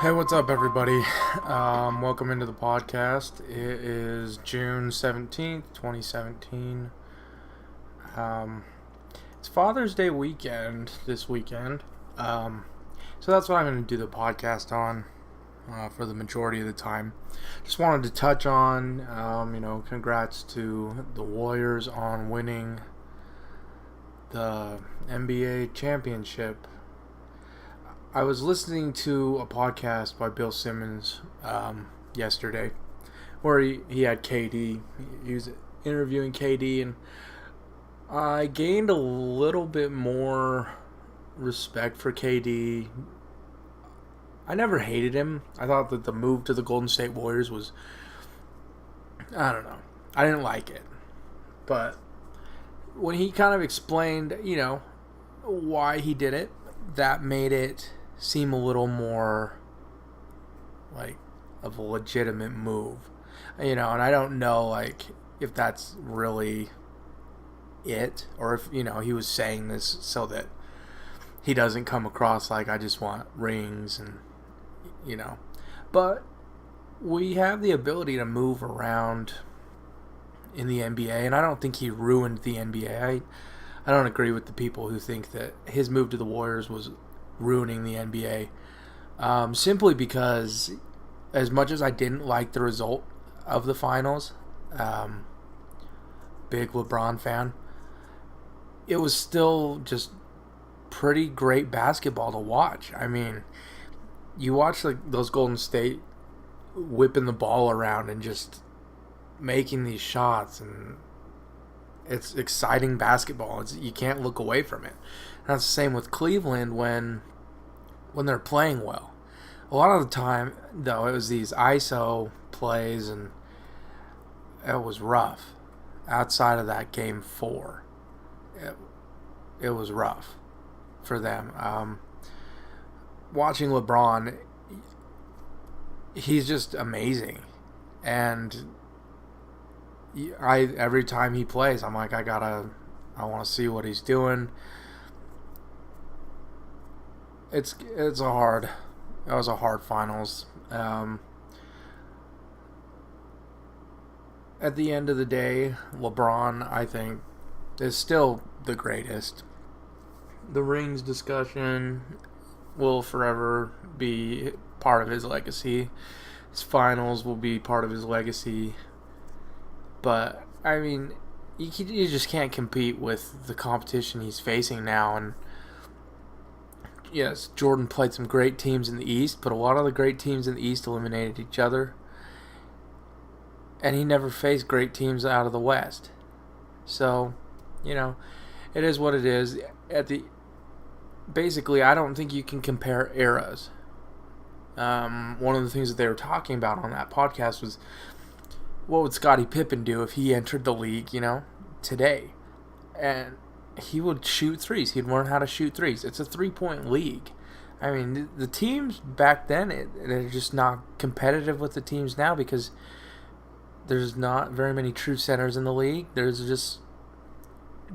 Hey, what's up, everybody? Welcome into the podcast. It is June 17th, 2017. It's Father's Day weekend this weekend. So that's what I'm going to do the podcast on for the majority of the time. Just wanted to touch on, congrats to the Warriors on winning the NBA championship. I was listening to a podcast by Bill Simmons yesterday where he had KD. He was interviewing KD, and I gained a little bit more respect for KD. I never hated him. I thought that the move to the Golden State Warriors was, I don't know. I didn't like it. But when he kind of explained, why he did it, that made it seem a little more like of a legitimate move, and I don't know if that's really it, or if he was saying this so that he doesn't come across like I just want rings, and but we have the ability to move around in the NBA, and I don't think he ruined the NBA. I don't agree with the people who think that his move to the Warriors was ruining the NBA. Simply because, as much as I didn't like the result of the finals, big LeBron fan, it was still just pretty great basketball to watch. I mean, you watch those Golden State whipping the ball around and just making these shots, and it's exciting basketball. You can't look away from it. And that's the same with Cleveland when they're playing well. A lot of the time, though, it was these ISO plays, and it was rough. Outside of that game 4, it was rough for them. Watching LeBron, he's just amazing. And every time he plays, I'm like, I want to see what he's doing. It was a hard finals. At the end of the day, LeBron, I think, is still the greatest. The rings discussion will forever be part of his legacy. His finals will be part of his legacy. But, I mean, you just can't compete with the competition he's facing now. And yes, Jordan played some great teams in the East, but a lot of the great teams in the East eliminated each other. And he never faced great teams out of the West. So, it is what it is. Basically, I don't think you can compare eras. One of the things that they were talking about on that podcast was, what would Scottie Pippen do if he entered the league, today? And he would shoot threes. He'd learn how to shoot threes. It's a 3-point league. I mean, the teams back then, they're just not competitive with the teams now because there's not very many true centers in the league. There's just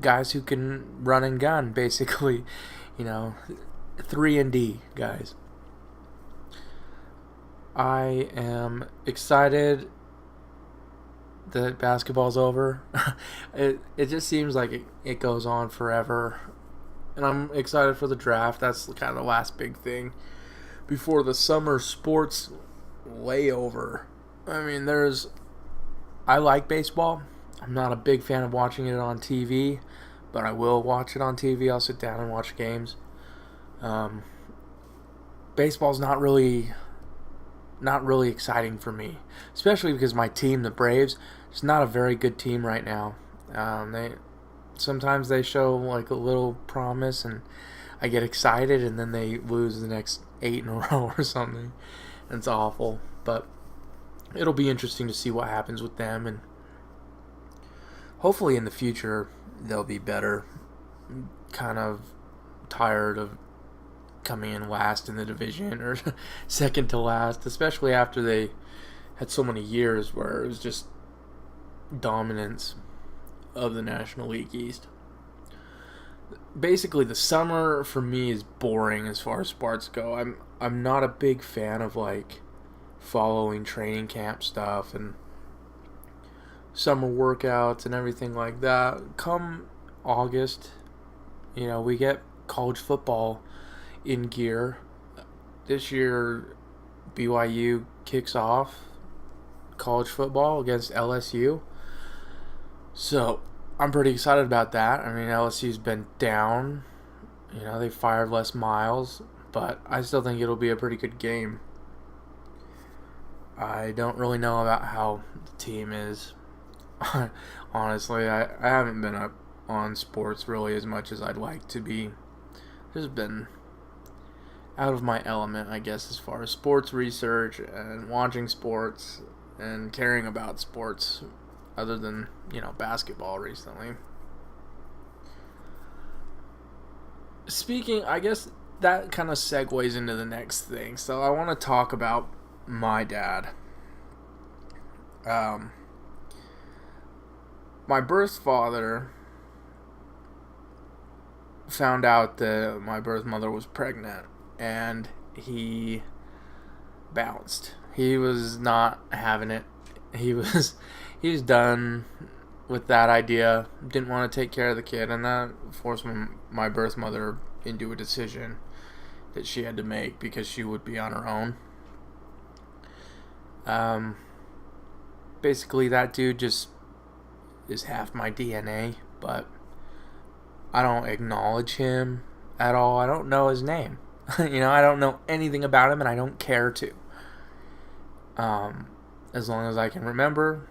guys who can run and gun, basically. 3-and-D guys. I am excited that basketball's over. It just seems like it goes on forever. And I'm excited for the draft. That's kind of the last big thing before the summer sports layover. I mean, I like baseball. I'm not a big fan of watching it on TV, but I will watch it on TV. I'll sit down and watch games. Baseball's not really exciting for me, especially because my team, the Braves, is not a very good team right now. Sometimes they show like a little promise, and I get excited, and then they lose the next 8 in a row or something. And it's awful, but it'll be interesting to see what happens with them, and hopefully in the future they'll be better. I'm kind of tired of coming in last in the division or second to last, especially after they had so many years where it was just dominance of the National League East. basically the summer for me is boring as far as sports go. I'm not a big fan of like following training camp stuff and summer workouts and everything like that. Come August, we get college football in gear. This year, BYU kicks off college football against LSU. So, I'm pretty excited about that. I mean, LSU's been down. They fired Les Miles, but I still think it'll be a pretty good game. I don't really know about how the team is. Honestly, I haven't been up on sports really as much as I'd like to be. Just been out of my element, I guess, as far as sports research and watching sports and caring about sports other than, basketball recently. Speaking, I guess that kind of segues into the next thing. So I want to talk about my dad. My birth father found out that my birth mother was pregnant, and he bounced. He was not having it. He was done with that idea. Didn't want to take care of the kid, and that forced my birth mother into a decision that she had to make because she would be on her own. Basically, that dude just is half my DNA, but I don't acknowledge him at all. I don't know his name. I don't know anything about him, and I don't care to. As long as I can remember,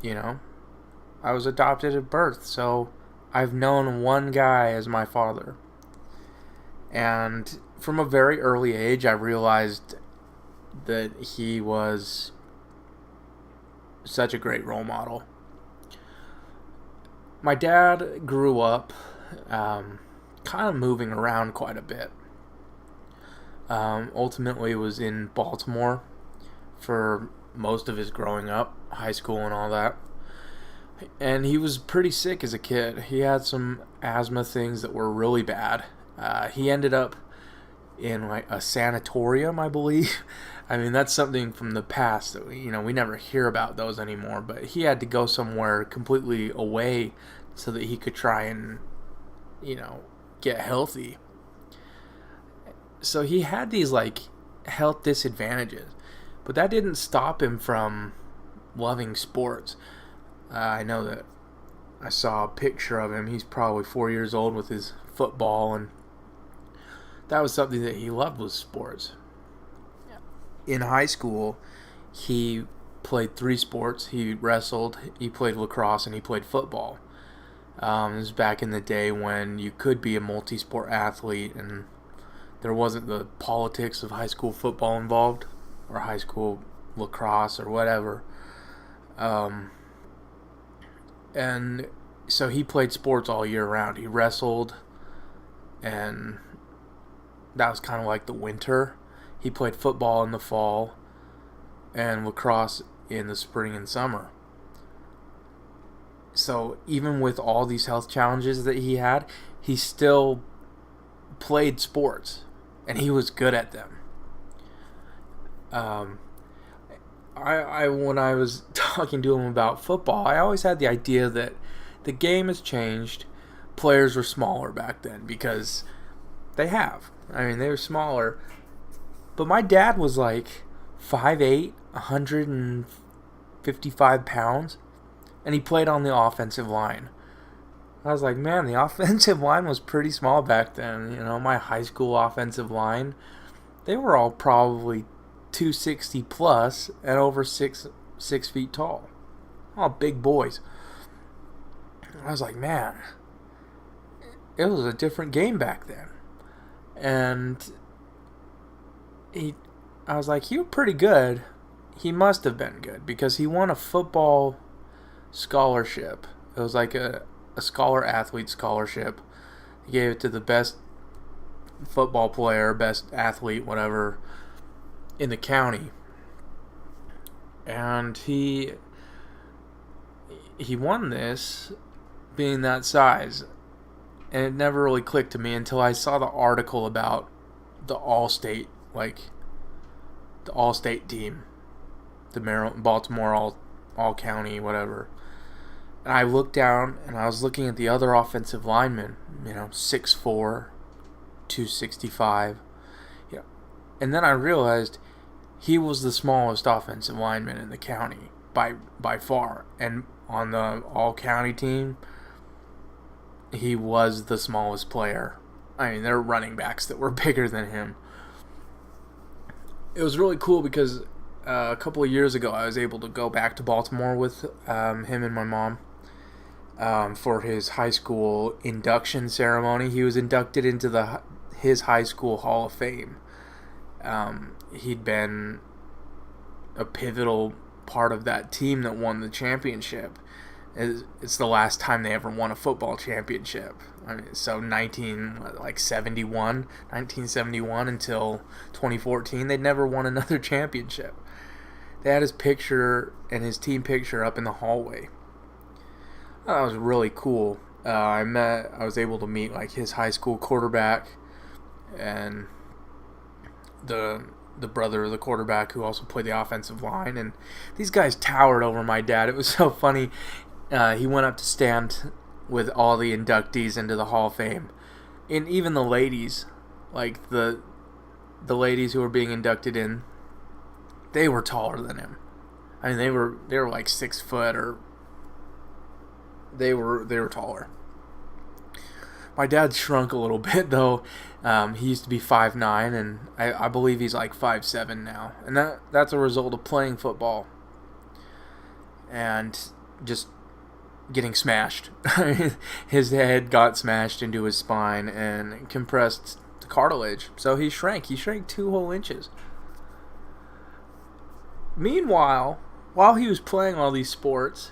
I was adopted at birth, so I've known one guy as my father. And from a very early age, I realized that he was such a great role model. My dad grew up kind of moving around quite a bit. Ultimately was in Baltimore for most of his growing up, high school and all that. And he was pretty sick as a kid. He had some asthma things that were really bad. He ended up in like a sanatorium, I believe. I mean, that's something from the past that we never hear about those anymore. But he had to go somewhere completely away so that he could try and, get healthy. So he had these like health disadvantages, but that didn't stop him from loving sports. I know that I saw a picture of him. He's probably 4 years old with his football, and that was something that he loved, was sports. In high school, he played 3 sports. He wrestled, he played lacrosse, and he played football. It was back in the day when you could be a multi-sport athlete and there wasn't the politics of high school football involved or high school lacrosse or whatever. And so he played sports all year round. He wrestled, and that was kind of like the winter. He played football in the fall and lacrosse in the spring and summer. So even with all these health challenges that he had, he still played sports, and he was good at them. I when I was talking to him about football, I always had the idea that the game has changed. Players were smaller back then because they have. I mean, they were smaller. But my dad was like 5'8", 155 pounds, and he played on the offensive line. I was like, man, the offensive line was pretty small back then. My high school offensive line, they were all probably 260 plus and over 6 feet tall. All big boys. I was like, man, it was a different game back then. And I was like, he was pretty good. He must have been good because he won a football scholarship. It was like a scholar athlete scholarship. He gave it to the best football player, best athlete, whatever, in the county. And he won this being that size. And it never really clicked to me until I saw the article about the All-State, the All-State team, the Baltimore All-County, whatever. And I looked down, and I was looking at the other offensive linemen, 6'4", 265. Yeah. And then I realized he was the smallest offensive lineman in the county by far. And on the all-county team, he was the smallest player. I mean, there were running backs that were bigger than him. It was really cool because a couple of years ago, I was able to go back to Baltimore with him and my mom for his high school induction ceremony. He was inducted into his high school Hall of Fame. He'd been a pivotal part of that team that won the championship. It's the last time they ever won a football championship. I mean, so 1971 until 2014, they'd never won another championship. They had his picture and his team picture up in the hallway. That was really cool. I was able to meet his high school quarterback and the brother of the quarterback who also played the offensive line, and these guys towered over my dad. It was so funny. He went up to stand with all the inductees into the Hall of Fame, and even the ladies, the ladies who were being inducted in, they were taller than him. I mean, they were 6 foot, or they were taller. My dad shrunk a little bit though. He used to be 5'9", and I believe he's 5'7" now, and that's a result of playing football and just getting smashed. His head got smashed into his spine and compressed the cartilage, so he shrank 2 whole inches. Meanwhile, while he was playing all these sports,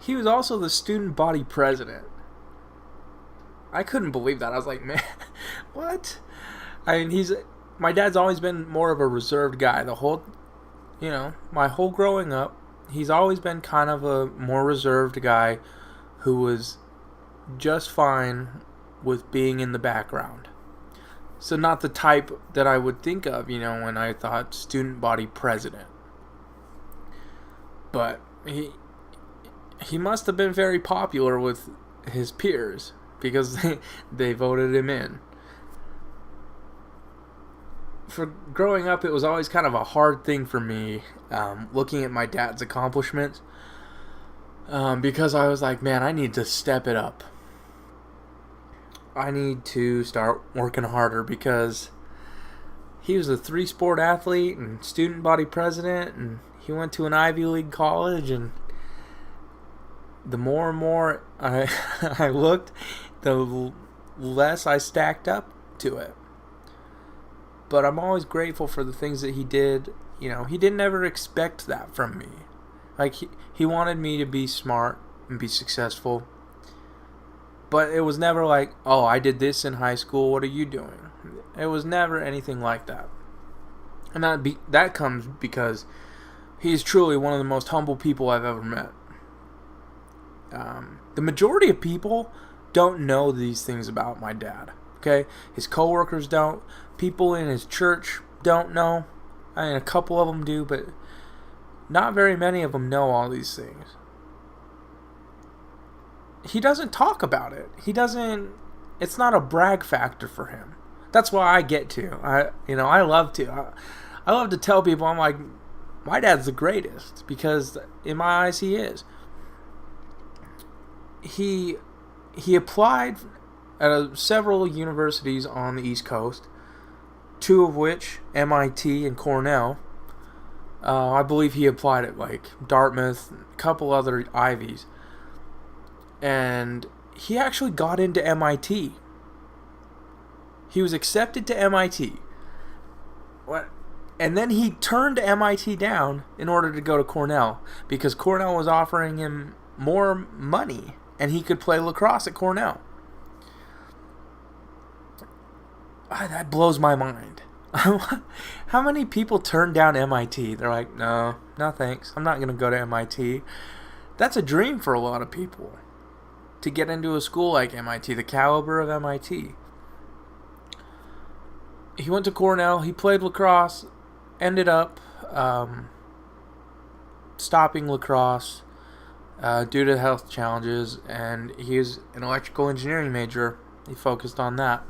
he was also the student body president. I couldn't believe that. I was like, man, what? I mean, my dad's always been more of a reserved guy. My whole growing up, he's always been kind of a more reserved guy who was just fine with being in the background. So not the type that I would think of, when I thought student body president. But he must have been very popular with his peers because they voted him in. For growing up, it was always kind of a hard thing for me looking at my dad's accomplishments because I was like, man, I need to step it up. I need to start working harder because he was a 3-sport athlete and student body president, and he went to an Ivy League college, and the more and more I looked, the less I stacked up to it. But I'm always grateful for the things that he did. He didn't ever expect that from me. He wanted me to be smart and be successful. But it was never like, oh, I did this in high school, what are you doing? It was never anything like that. And that comes because he's truly one of the most humble people I've ever met. The majority of people don't know these things about my dad. Okay? His coworkers don't. People in his church don't know. I mean, a couple of them do, but not very many of them know all these things. He doesn't talk about it. It's not a brag factor for him. That's why I get to. I love to. I love to tell people, I'm like, my dad's the greatest, because in my eyes he is. He applied at several universities on the East Coast, 2 of which, MIT and Cornell. I believe he applied at Dartmouth, a couple other Ivies. And he actually got into MIT. He was accepted to MIT. And then he turned MIT down in order to go to Cornell, because Cornell was offering him more money and he could play lacrosse at Cornell. That blows my mind. How many people turn down MIT? They're like, no thanks. I'm not going to go to MIT. That's a dream for a lot of people. to get into a school like MIT, the caliber of MIT. He went to Cornell. He played lacrosse. Ended up stopping lacrosse due to health challenges, and he was an electrical engineering major. He focused on that.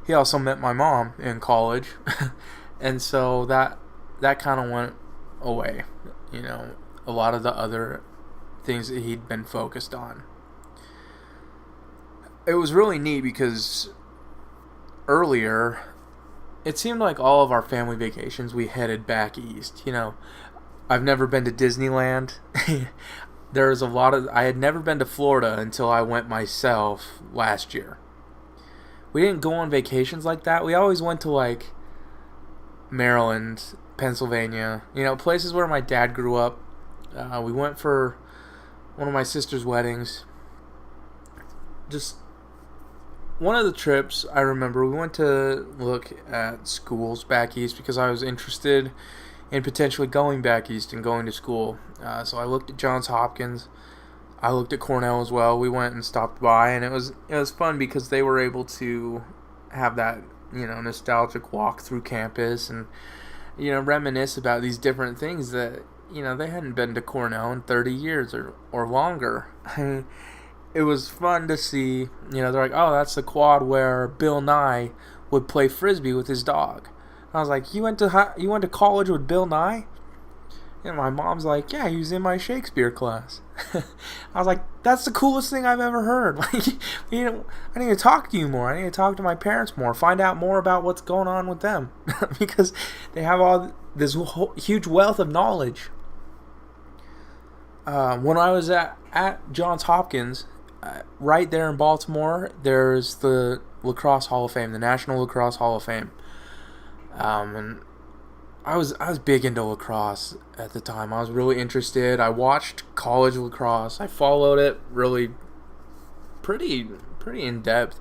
He also met my mom in college, and so that kind of went away. You know, a lot of the other things that he'd been focused on. It was really neat because earlier, it seemed like all of our family vacations we headed back east. You know, I've never been to Disneyland. There's a lot of... I had never been to Florida until I went myself last year. We didn't go on vacations like that. We always went to, like, Maryland, Pennsylvania. You know, places where my dad grew up. We went for one of my sister's weddings. Just... one of the trips, I remember, we went to look at schools back east because I was interested in potentially going back east and going to school. So I looked at Johns Hopkins. I looked at Cornell as well. We went and stopped by, and it was fun because they were able to have that, you know, nostalgic walk through campus and, you know, reminisce about these different things that, you know, they hadn't been to Cornell in 30 years or longer. It was fun to see, you know, they're like, oh, that's the quad where Bill Nye would play Frisbee with his dog. I was like, you went to college with Bill Nye? And my mom's like, yeah, he was in my Shakespeare class. I was like, that's the coolest thing I've ever heard. Like, you know, I need to talk to you more. I need to talk to my parents more. Find out more about what's going on with them. Because they have all this huge wealth of knowledge. When I was at Johns Hopkins, right there in Baltimore, there's the Lacrosse Hall of Fame, the National Lacrosse Hall of Fame. And I was big into lacrosse at the time. I was really interested. I watched college lacrosse. I followed it really pretty in depth.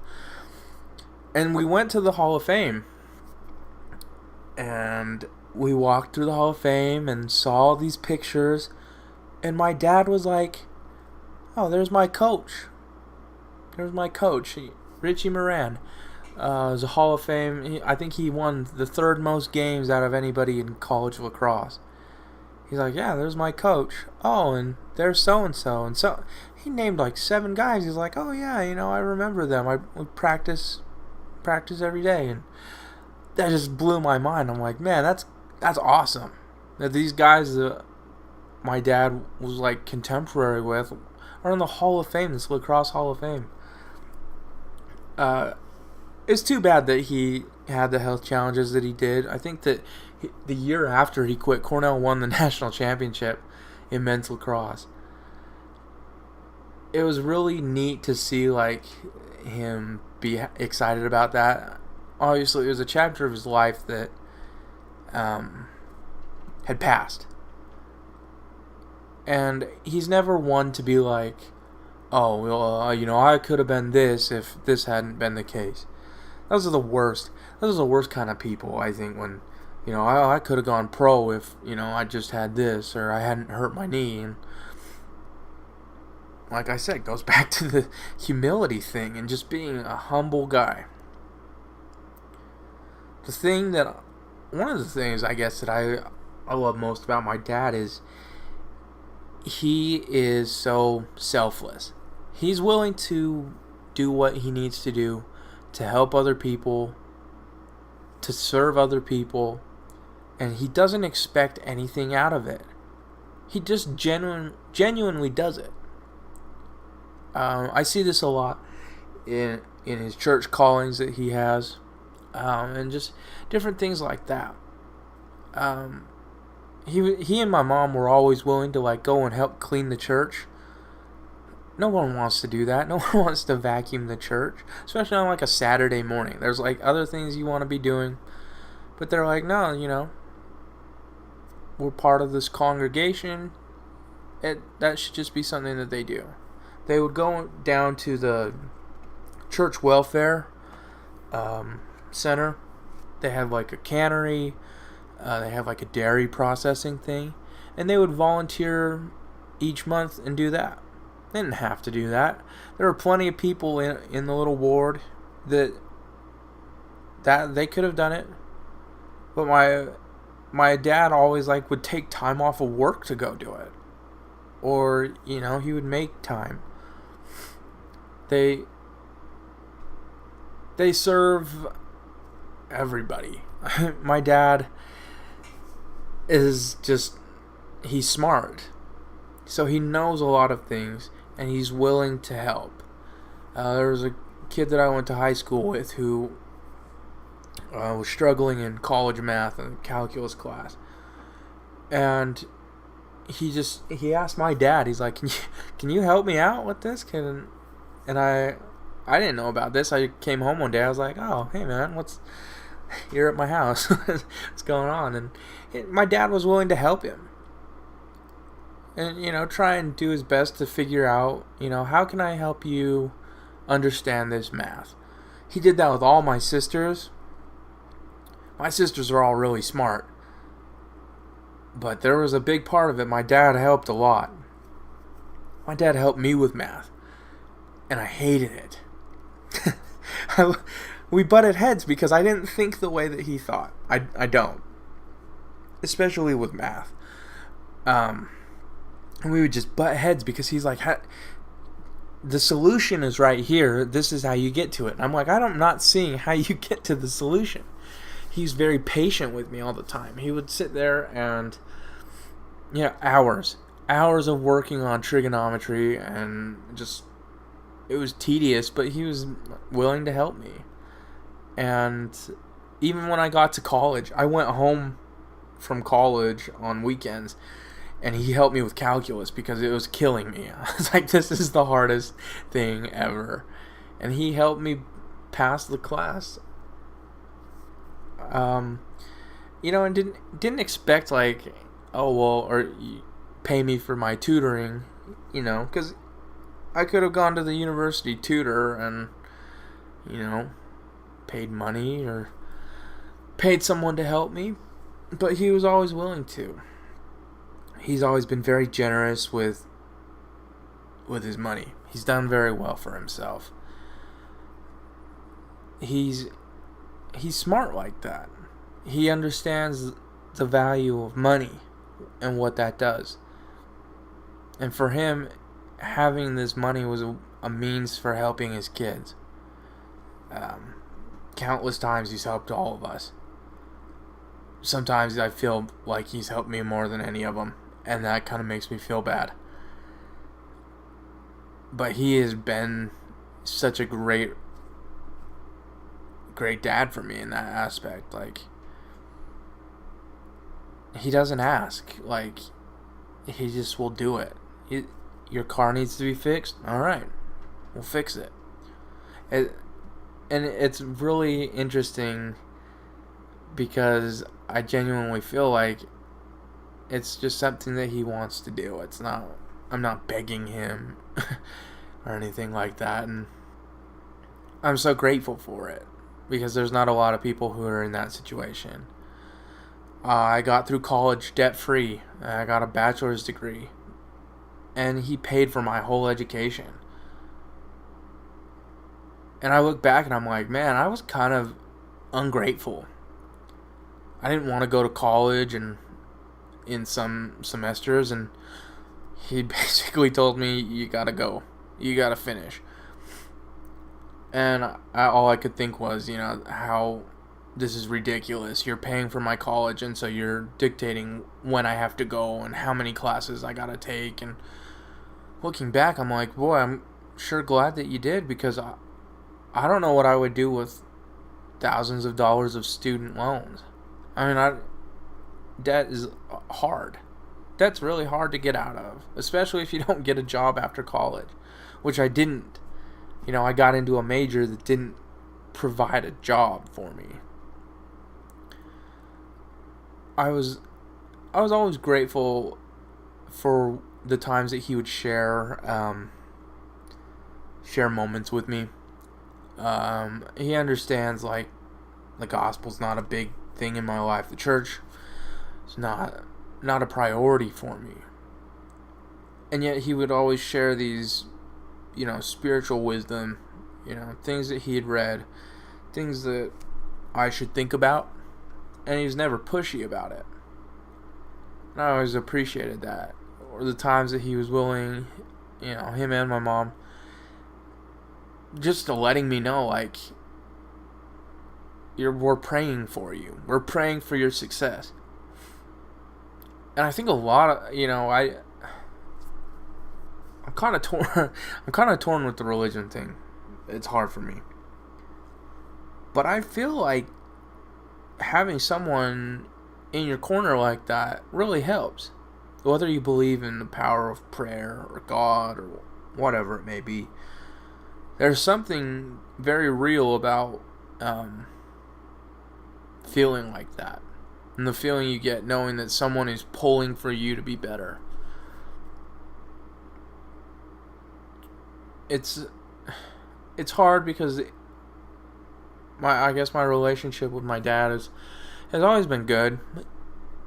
And we went to the Hall of Fame. And we walked through the Hall of Fame and saw these pictures. And my dad was like, oh, there's my coach. There's my coach, Richie Moran. It was a Hall of Fame. I think he won the third most games out of anybody in college lacrosse. He's like, yeah, there's my coach. Oh, and there's so-and-so. And so he named like 7 guys. He's like, oh, yeah, you know, I remember them. I would practice every day. And that just blew my mind. I'm like, man, that's awesome. That these guys that my dad was like contemporary with are in the Hall of Fame, this Lacrosse Hall of Fame. It's too bad that he had the health challenges that he did. I think that the year after he quit, Cornell won the national championship in men's lacrosse. It was really neat to see like him be excited about that. Obviously, it was a chapter of his life that had passed. And he's never one to be like, oh, well, you know, I could have been this if this hadn't been the case. Those are the worst. Those are the worst kind of people, I think, when, you know, I could have gone pro if, you know, I just had this or I hadn't hurt my knee. And like I said, it goes back to the humility thing and just being a humble guy. One of the things, I guess, that I love most about my dad is he is so selfless. He's willing to do what he needs to do to help other people, to serve other people, and he doesn't expect anything out of it. He just genuinely does it. I see this a lot in his church callings that he has, and just different things like that. He and my mom were always willing to like go and help clean the church. No one wants to do that. No one wants to vacuum the church, especially on like a Saturday morning. There's like other things you want to be doing, but they're like, no, you know, we're part of this congregation. That should just be something that they do. They would go down to the church welfare center. They have like a cannery. They have like a dairy processing thing, and they would volunteer each month and do that. They didn't have to do that. There were plenty of people in the little ward that they could have done it. But my dad always would take time off of work to go do it. Or, he would make time. They serve everybody. My dad is just, he's smart. So he knows a lot of things, and he's willing to help. There was a kid that I went to high school with who was struggling in college math and calculus class. And he asked my dad, he's like, can you help me out with this? And I didn't know about this. I came home one day, I was like, oh, hey man, you're at my house. What's going on? And my dad was willing to help him. And, try and do his best to figure out, how can I help you understand this math? He did that with all my sisters. My sisters are all really smart. But there was a big part of it. My dad helped a lot. My dad helped me with math. And I hated it. We butted heads because I didn't think the way that he thought. I don't. Especially with math. And we would just butt heads because he's like, the solution is right here. This is how you get to it. And I'm like, I'm not seeing how you get to the solution. He's very patient with me all the time. He would sit there and, hours of working on trigonometry, and just, it was tedious, but he was willing to help me. And even when I got to college, I went home from college on weekends, and he helped me with calculus because it was killing me. I was like, this is the hardest thing ever. And he helped me pass the class. And didn't expect or pay me for my tutoring, because I could have gone to the university tutor and, paid money or paid someone to help me, but he was always willing to. He's always been very generous with his money. He's done very well for himself. He's smart like that. He understands the value of money and what that does. And for him, having this money was a means for helping his kids. Countless times he's helped all of us. Sometimes I feel like he's helped me more than any of them, and that kind of makes me feel bad. But he has been such a great dad for me in that aspect. He doesn't ask. He just will do it. Your car needs to be fixed? Alright, we'll fix it. And it's really interesting because I genuinely feel like it's just something that he wants to do. I'm not begging him or anything like that, and I'm so grateful for it because there's not a lot of people who are in that situation. I got through college debt-free. I got a bachelor's degree, and he paid for my whole education. And I look back and I'm like, man, I was kind of ungrateful. I didn't want to go to college and in some semesters, and he basically told me, you gotta go. You gotta finish. And all I could think was, how this is ridiculous. You're paying for my college, and so you're dictating when I have to go and how many classes I gotta take. And looking back, I'm like, boy, I'm sure glad that you did, because I don't know what I would do with thousands of dollars of student loans. Debt is hard. Debt's really hard to get out of, especially if you don't get a job after college, which I didn't. I got into a major that didn't provide a job for me. I was always grateful for the times that he would share moments with me. He understands the gospel's not a big thing in my life. The church is not a priority for me. And yet he would always share these, spiritual wisdom, things that he had read, things that I should think about, and he was never pushy about it. And I always appreciated that. Or the times that he was willing, him and my mom, just to letting me know, like, we're praying for you. We're praying for your success. And I think a lot of, I'm kind of torn. I'm kind of torn with the religion thing. It's hard for me. But I feel like having someone in your corner like that really helps. Whether you believe in the power of prayer or God or whatever it may be, there's something very real about feeling like that. And the feeling you get knowing that someone is pulling for you to be better. It's hard because I guess my relationship with my dad has always been good,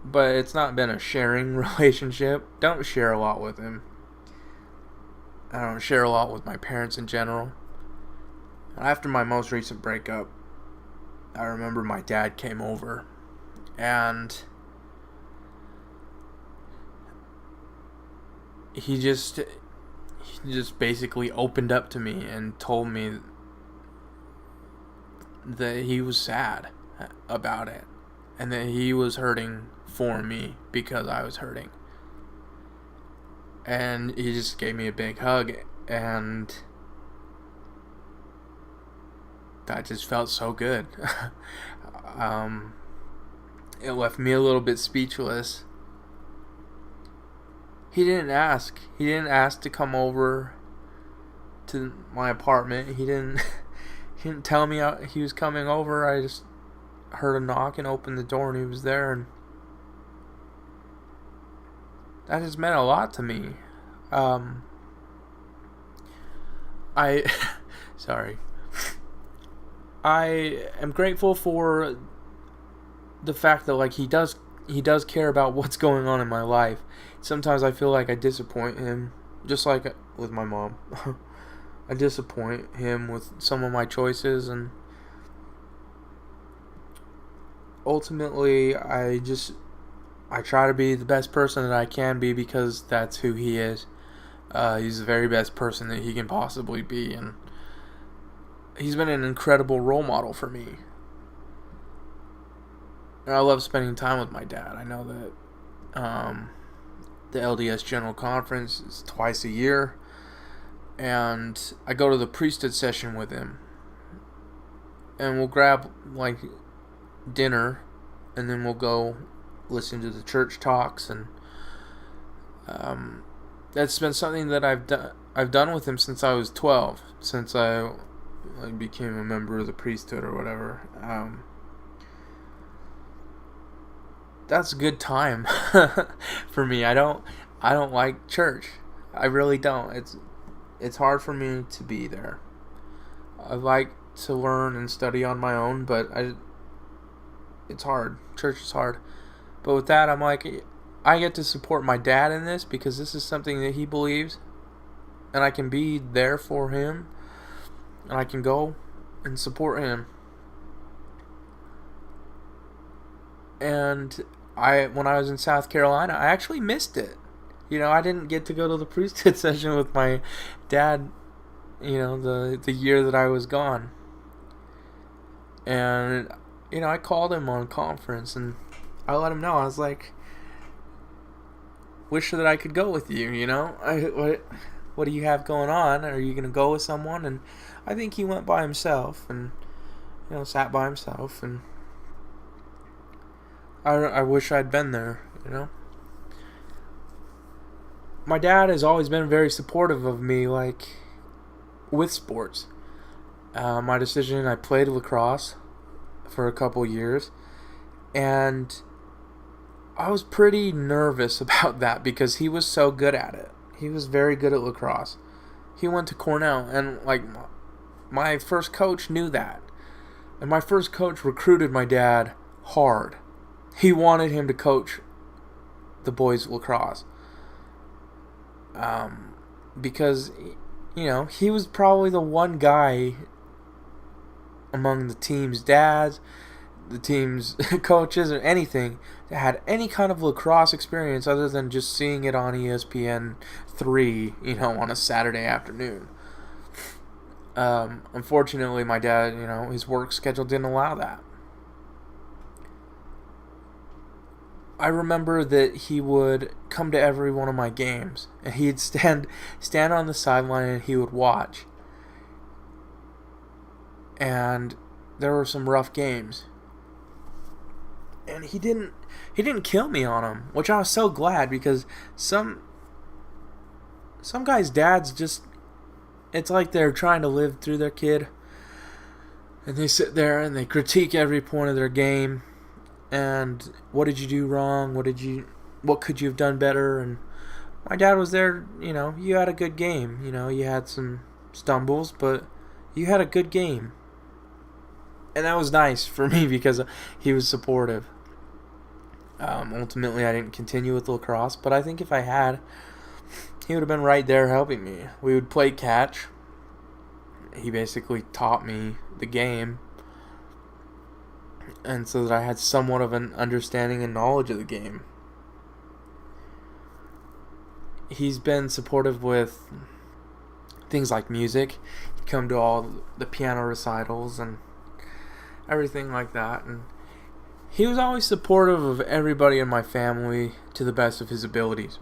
but it's not been a sharing relationship. Don't share a lot with him. I don't share a lot with my parents in general. After my most recent breakup, I remember my dad came over and he just basically opened up to me and told me that he was sad about it and that he was hurting for me because I was hurting. And he just gave me a big hug, and that just felt so good. It left me a little bit speechless. He didn't ask. He didn't ask to come over to my apartment. He didn't tell me he was coming over. I just heard a knock and opened the door, and he was there, and that just meant a lot to me. Sorry. I am grateful for the fact that, like, he does care about what's going on in my life. Sometimes I feel like I disappoint him, just like with my mom. I disappoint him with some of my choices, and ultimately I try to be the best person that I can be because that's who he is. He's the very best person that he can possibly be, and he's been an incredible role model for me. And I love spending time with my dad. I know that the LDS General Conference is twice a year, and I go to the priesthood session with him, and we'll grab like dinner, and then we'll go listen to the church talks, and that's been something that I've done with him since I was 12, since I became a member of the priesthood or whatever. That's a good time for me. I don't like church. I really don't. It's hard for me to be there. I like to learn and study on my own, but it's hard. Church is hard. But with that, I'm like, I get to support my dad in this because this is something that he believes, and I can be there for him, and I can go and support him. And when I was in South Carolina, I actually missed it. I didn't get to go to the priesthood session with my dad, the year that I was gone. And, I called him on conference, and I let him know. I was like, wish that I could go with you, what do you have going on? Are you going to go with someone? And I think he went by himself and, sat by himself, and I wish I'd been there, My dad has always been very supportive of me, like, with sports. My decision, I played lacrosse for a couple years, and I was pretty nervous about that because he was so good at it. He was very good at lacrosse. He went to Cornell, and, like, my first coach knew that. And my first coach recruited my dad hard. He wanted him to coach the boys' lacrosse. Because, he was probably the one guy among the team's dads, the team's coaches, or anything that had any kind of lacrosse experience other than just seeing it on ESPN 3, on a Saturday afternoon. Unfortunately, my dad, his work schedule didn't allow that. I remember that he would come to every one of my games, and he'd stand on the sideline and he would watch. And there were some rough games, and he didn't kill me on them, which I was so glad, because some guys' dads just, it's like they're trying to live through their kid, and they sit there and they critique every point of their game, and what did you do wrong? What could you have done better? And my dad was there. You had a good game. You had some stumbles, but you had a good game. And that was nice for me because he was supportive. Ultimately, I didn't continue with lacrosse, but I think if I had, he would have been right there helping me. We would play catch. He basically taught me the game, and so that I had somewhat of an understanding and knowledge of the game. He's been supportive with things like music. He'd come to all the piano recitals and everything like that, and he was always supportive of everybody in my family to the best of his abilities.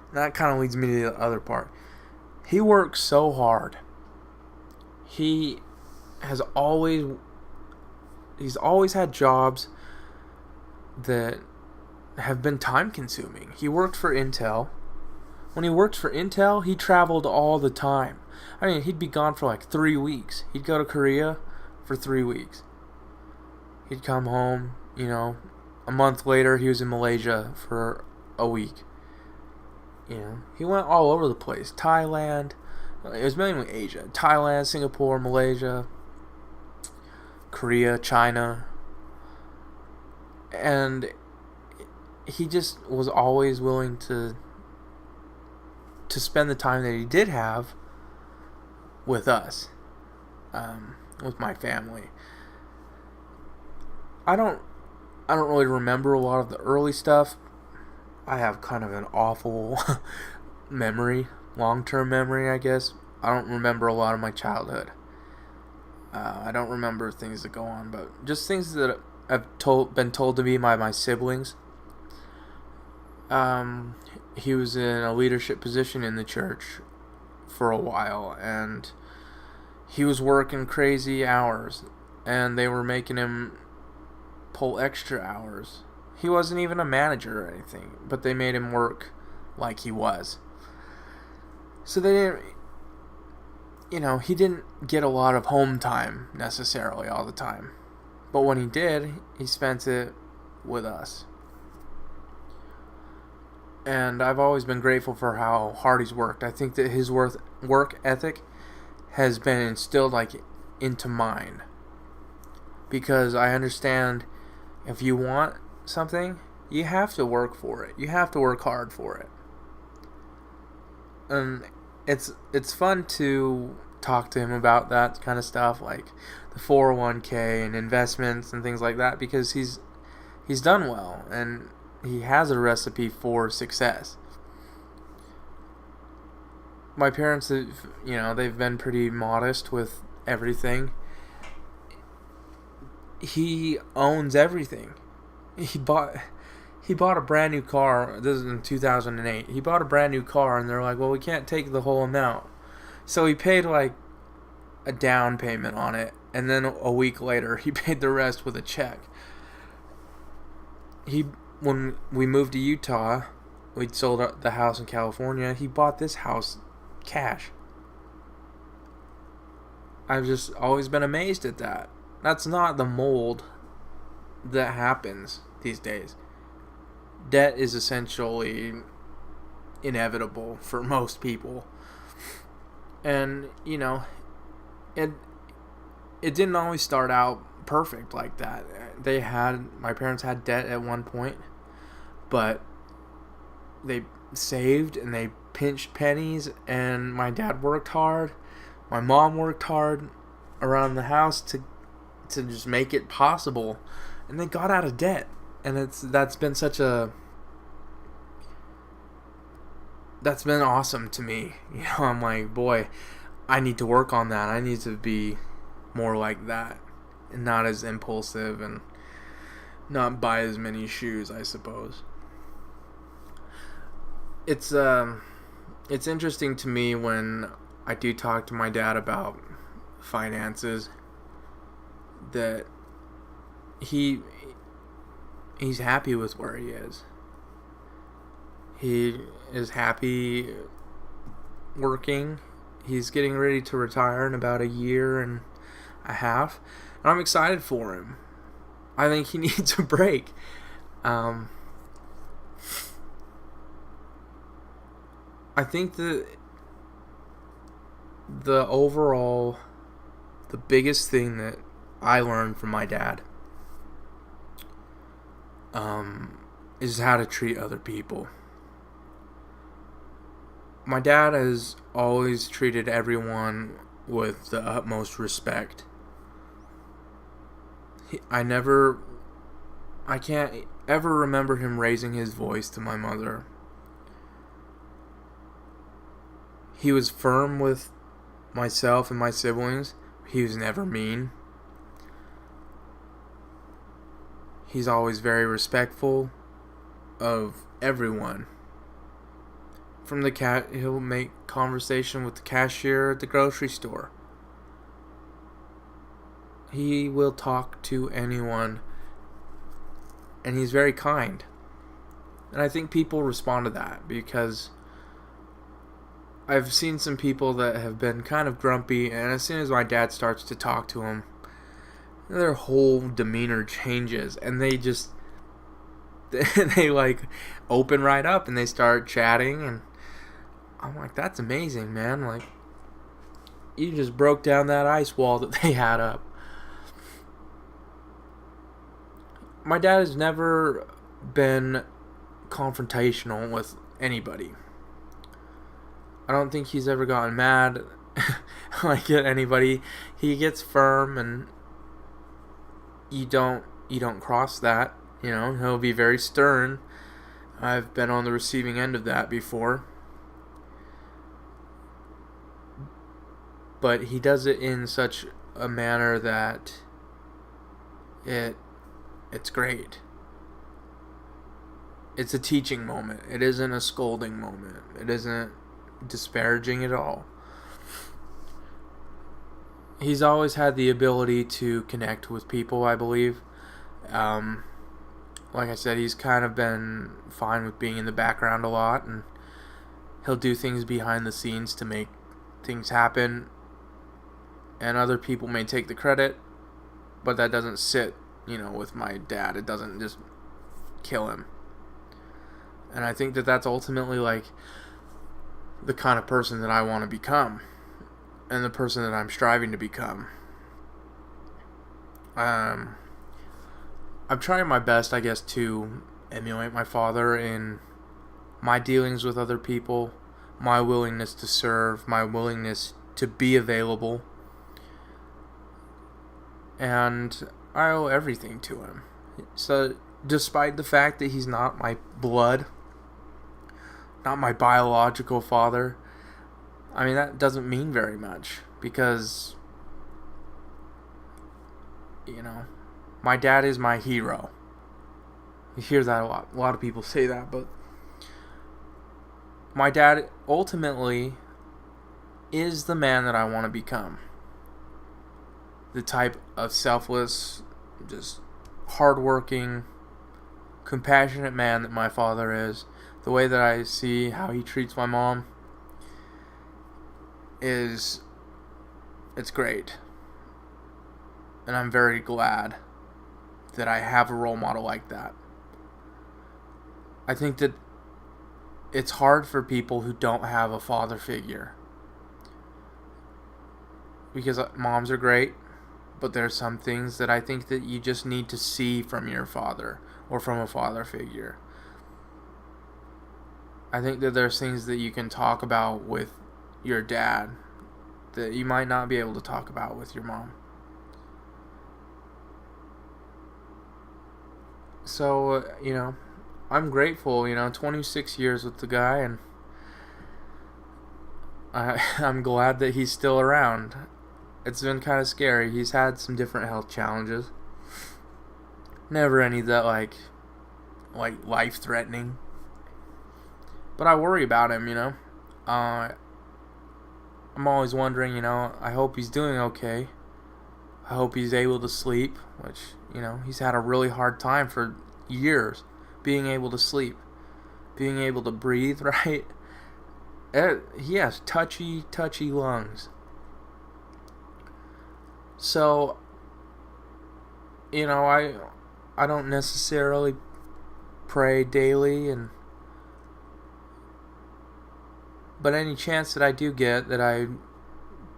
And that kind of leads me to the other part. He works so hard. He's always had jobs that have been time consuming. He worked for Intel. When he worked for Intel, he traveled all the time. I mean, he'd be gone for like 3 weeks. He'd go to Korea for 3 weeks. He'd come home, a month later he was in Malaysia for a week. He went all over the place. Thailand, it was mainly Asia. Thailand, Singapore, Malaysia, Korea, China. And he just was always willing to spend the time that he did have with us, with my family. I don't really remember a lot of the early stuff. I have kind of an awful memory, long-term memory, I guess. I don't remember a lot of my childhood. I don't remember things that go on, but just things that I've been told to me by my siblings. He was in a leadership position in the church for a while, and he was working crazy hours, and they were making him pull extra hours. He wasn't even a manager or anything, but they made him work like he was. So they didn't, he didn't get a lot of home time necessarily all the time. But when he did, he spent it with us. And I've always been grateful for how hard he's worked. I think that his work ethic has been instilled into mine. Because I understand if you want something, you have to work for it. You have to work hard for it. And it's fun to talk to him about that kind of stuff, like the 401k and investments and things like that, because he's done well and he has a recipe for success. My parents have, they've been pretty modest with everything. He owns everything. He bought a brand new car. This is in 2008. He bought a brand new car, and they're like, well, we can't take the whole amount. So he paid a down payment on it, and then a week later, he paid the rest with a check. When we moved to Utah, we'd sold the house in California. He bought this house cash. I've just always been amazed at that. That's not the mold that happens these days. Debt is essentially inevitable for most people. And, it didn't always start out perfect like that. My parents had debt at one point, but they saved and they pinched pennies, and my dad worked hard, my mom worked hard around the house to just make it possible, and they got out of debt. And that's been awesome to me. I'm like, boy, I need to work on that. I need to be more like that and not as impulsive and not buy as many shoes, I suppose. It's interesting to me when I do talk to my dad about finances that he's happy with where he is. He is happy working. He's getting ready to retire in about a year and a half, and I'm excited for him. I think he needs a break. I think that the biggest thing that I learned from my dad is how to treat other people. My dad has always treated everyone with the utmost respect. I can't ever remember him raising his voice to my mother. He was firm with myself and my siblings. He was never mean. He's always very respectful of everyone. From he'll make conversation with the cashier at the grocery store. He will talk to anyone, and he's very kind. And I think people respond to that, because I've seen some people that have been kind of grumpy, and as soon as my dad starts to talk to them, their whole demeanor changes, and they like open right up and they start chatting, and I'm like, that's amazing, man. Like, you just broke down that ice wall that they had up. My dad has never been confrontational with anybody. I don't think he's ever gotten mad like at anybody. He gets firm, and you don't cross that. He'll be very stern. I've been on the receiving end of that before. But he does it in such a manner that it's great. It's a teaching moment. It isn't a scolding moment. It isn't disparaging at all. He's always had the ability to connect with people, I believe. Like I said, he's kind of been fine with being in the background a lot, and he'll do things behind the scenes to make things happen, and other people may take the credit, but that doesn't sit, with my dad. It doesn't just kill him. And I think that that's ultimately like the kind of person that I want to become, and the person that I'm striving to become. I'm trying my best, I guess, to emulate my father in my dealings with other people, my willingness to serve, my willingness to be available. And I owe everything to him. So, despite the fact that he's not my blood, not my biological father, I mean, that doesn't mean very much, because, my dad is my hero. You hear that a lot. A lot of people say that, but my dad ultimately is the man that I want to become. The type of selfless, just hardworking, compassionate man that my father is. The way that I see how he treats my mom it's great. And I'm very glad that I have a role model like that. I think that it's hard for people who don't have a father figure, because moms are great, but there's some things that I think that you just need to see from your father or from a father figure. I think that there's things that you can talk about with your dad that you might not be able to talk about with your mom. So, I'm grateful, 26 years with the guy, and I'm glad that he's still around. It's been kind of scary. He's had some different health challenges. Never any that, like life-threatening. But I worry about him, I'm always wondering, I hope he's doing okay. I hope he's able to sleep, which, he's had a really hard time for years being able to sleep, being able to breathe, right? He has touchy lungs. So, I don't necessarily pray daily, but any chance that I do get, that I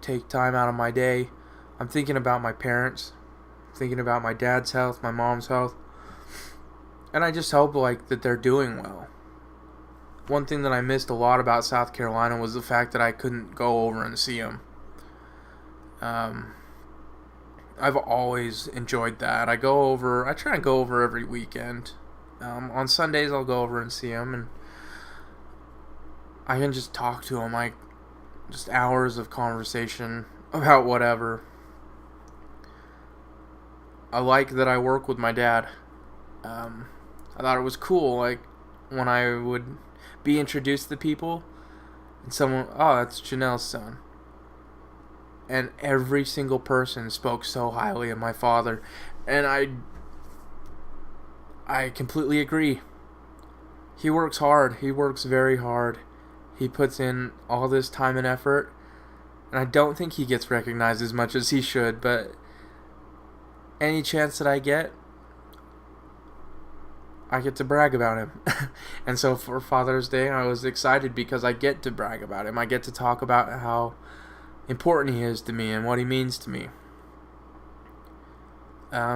take time out of my day, I'm thinking about my parents, thinking about my dad's health, my mom's health, and I just hope that they're doing well. One thing that I missed a lot about South Carolina was the fact that I couldn't go over and see them. I've always enjoyed that. I try and go over every weekend. On Sundays I'll go over and see them, and I can just talk to them, just hours of conversation about whatever. I like that I work with my dad. I thought it was cool, when I would be introduced to people, and someone, oh, that's Janelle's son. And every single person spoke so highly of my father, and I completely agree. He works hard. He works very hard. He puts in all this time and effort, and I don't think he gets recognized as much as he should, but any chance that I get to brag about him. And so for Father's Day, I was excited because I get to brag about him. I get to talk about how important he is to me and what he means to me.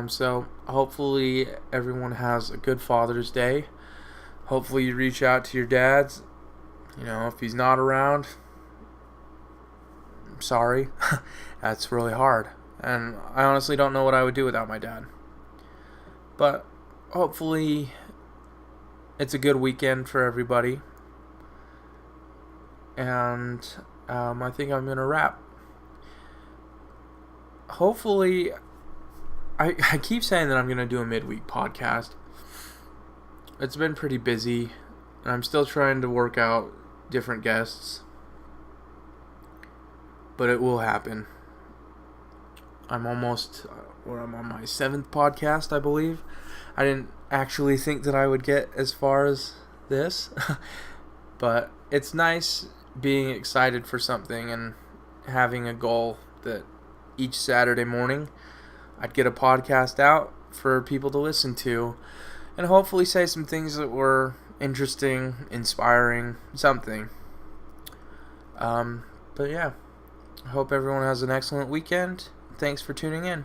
So hopefully everyone has a good Father's Day. Hopefully you reach out to your dads. If he's not around, I'm sorry. That's really hard. And I honestly don't know what I would do without my dad. But hopefully it's a good weekend for everybody. And I think I'm going to wrap. Hopefully, I keep saying that I'm going to do a midweek podcast. It's been pretty busy, and I'm still trying to work out different guests. But it will happen. I'm almost, I'm on my 7th podcast, I believe. I didn't actually think that I would get as far as this. But it's nice being excited for something and having a goal that each Saturday morning I'd get a podcast out for people to listen to and hopefully say some things that were interesting, inspiring, something. But yeah, I hope everyone has an excellent weekend. Thanks for tuning in.